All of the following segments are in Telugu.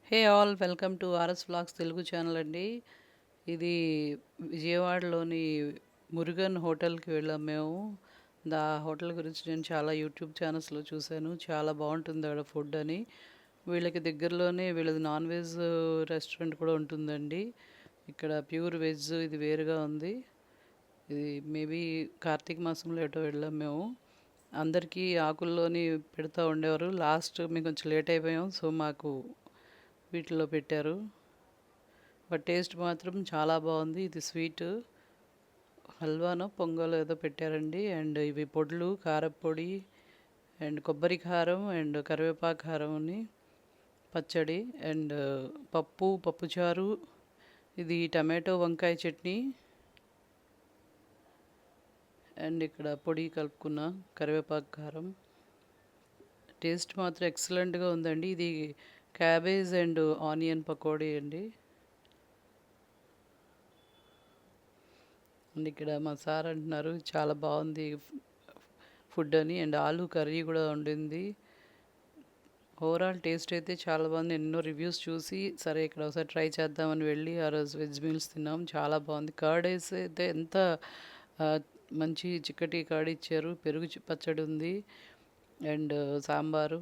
Hey all welcome to RS vlogs Telugu channel అండి. ఇది విజయవాడలోని మురుగన్ హోటల్కి వెళ్ళాం మేము. హోటల్ గురించి నేను చాలా యూట్యూబ్ ఛానల్స్లో చూశాను. చాలా బాగుంటుంది ఆడ ఫుడ్ అని. వీళ్ళకి దగ్గరలోనే వీళ్ళది నాన్ వెజ్ రెస్టారెంట్ కూడా ఉంటుందండి. ఇక్కడ ప్యూర్ వెజ్ ఇది వేరుగా ఉంది. ఇది మేబీ కార్తీక మాసంలో ఎటో వెళ్ళాం మేము. అందరికీ ఆకుల్లోని పెడతా ఉండేవారు. లాస్ట్ మేము కొంచెం లేట్ అయిపోయాం, సో మాకు వీటిలో పెట్టారు. బట్ టేస్ట్ మాత్రం చాలా బాగుంది. ఇది స్వీట్ హల్వానో పొంగల్ ఏదో పెట్టారండి. అండ్ ఇవి పొడులు, కారపొడి అండ్ కొబ్బరి కారం అండ్ కరివేపాకు కారంని పచ్చడి అండ్ పప్పుచారు. ఇది టమాటో వంకాయ చట్నీ అండ్ ఇక్కడ పొడి కలుపుకున్న కరివేపాకు కారం. టేస్ట్ మాత్రం ఎక్సలెంట్గా ఉందండి. ఇది క్యాబేజ్ అండ్ ఆనియన్ పకోడీ అండి. అండ్ ఇక్కడ మా సార్ అంటున్నారు చాలా బాగుంది ఫుడ్ అని. అండ్ ఆలూ కర్రీ కూడా ఉండింది. ఓవరాల్ టేస్ట్ అయితే చాలా బాగుంది. ఎన్నో రివ్యూస్ చూసి సరే ఇక్కడ ఒకసారి ట్రై చేద్దామని వెళ్ళి ఆ రోజు వెజ్ మీల్స్ తిన్నాం. చాలా బాగుంది. కర్డ్ అయితే ఎంత మంచి చిక్కటి కర్డ్ ఇచ్చారు. పెరుగు పచ్చడి ఉంది అండ్ సాంబారు,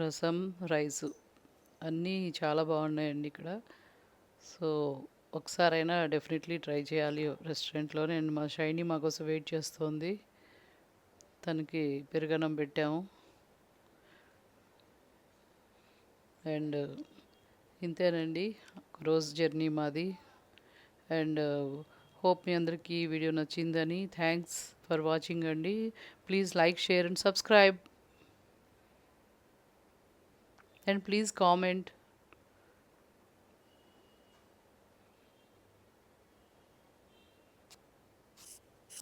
రసం, రైసు అన్నీ చాలా బాగున్నాయండి ఇక్కడ. సో ఒకసారైనా డెఫినెట్లీ ట్రై చేయాలి రెస్టారెంట్లోనే. అండ్ మా షైనీ మా కోసం వెయిట్ చేస్తుంది. తనకి పెరుగన్నం పెట్టాము. అండ్ ఇంతేనండి రోజు జర్నీ మాది. అండ్ హోప్ మీ అందరికీ ఈ వీడియో నచ్చిందని. థ్యాంక్స్ ఫర్ వాచింగ్ అండి. Please like, share and subscribe. And please comment.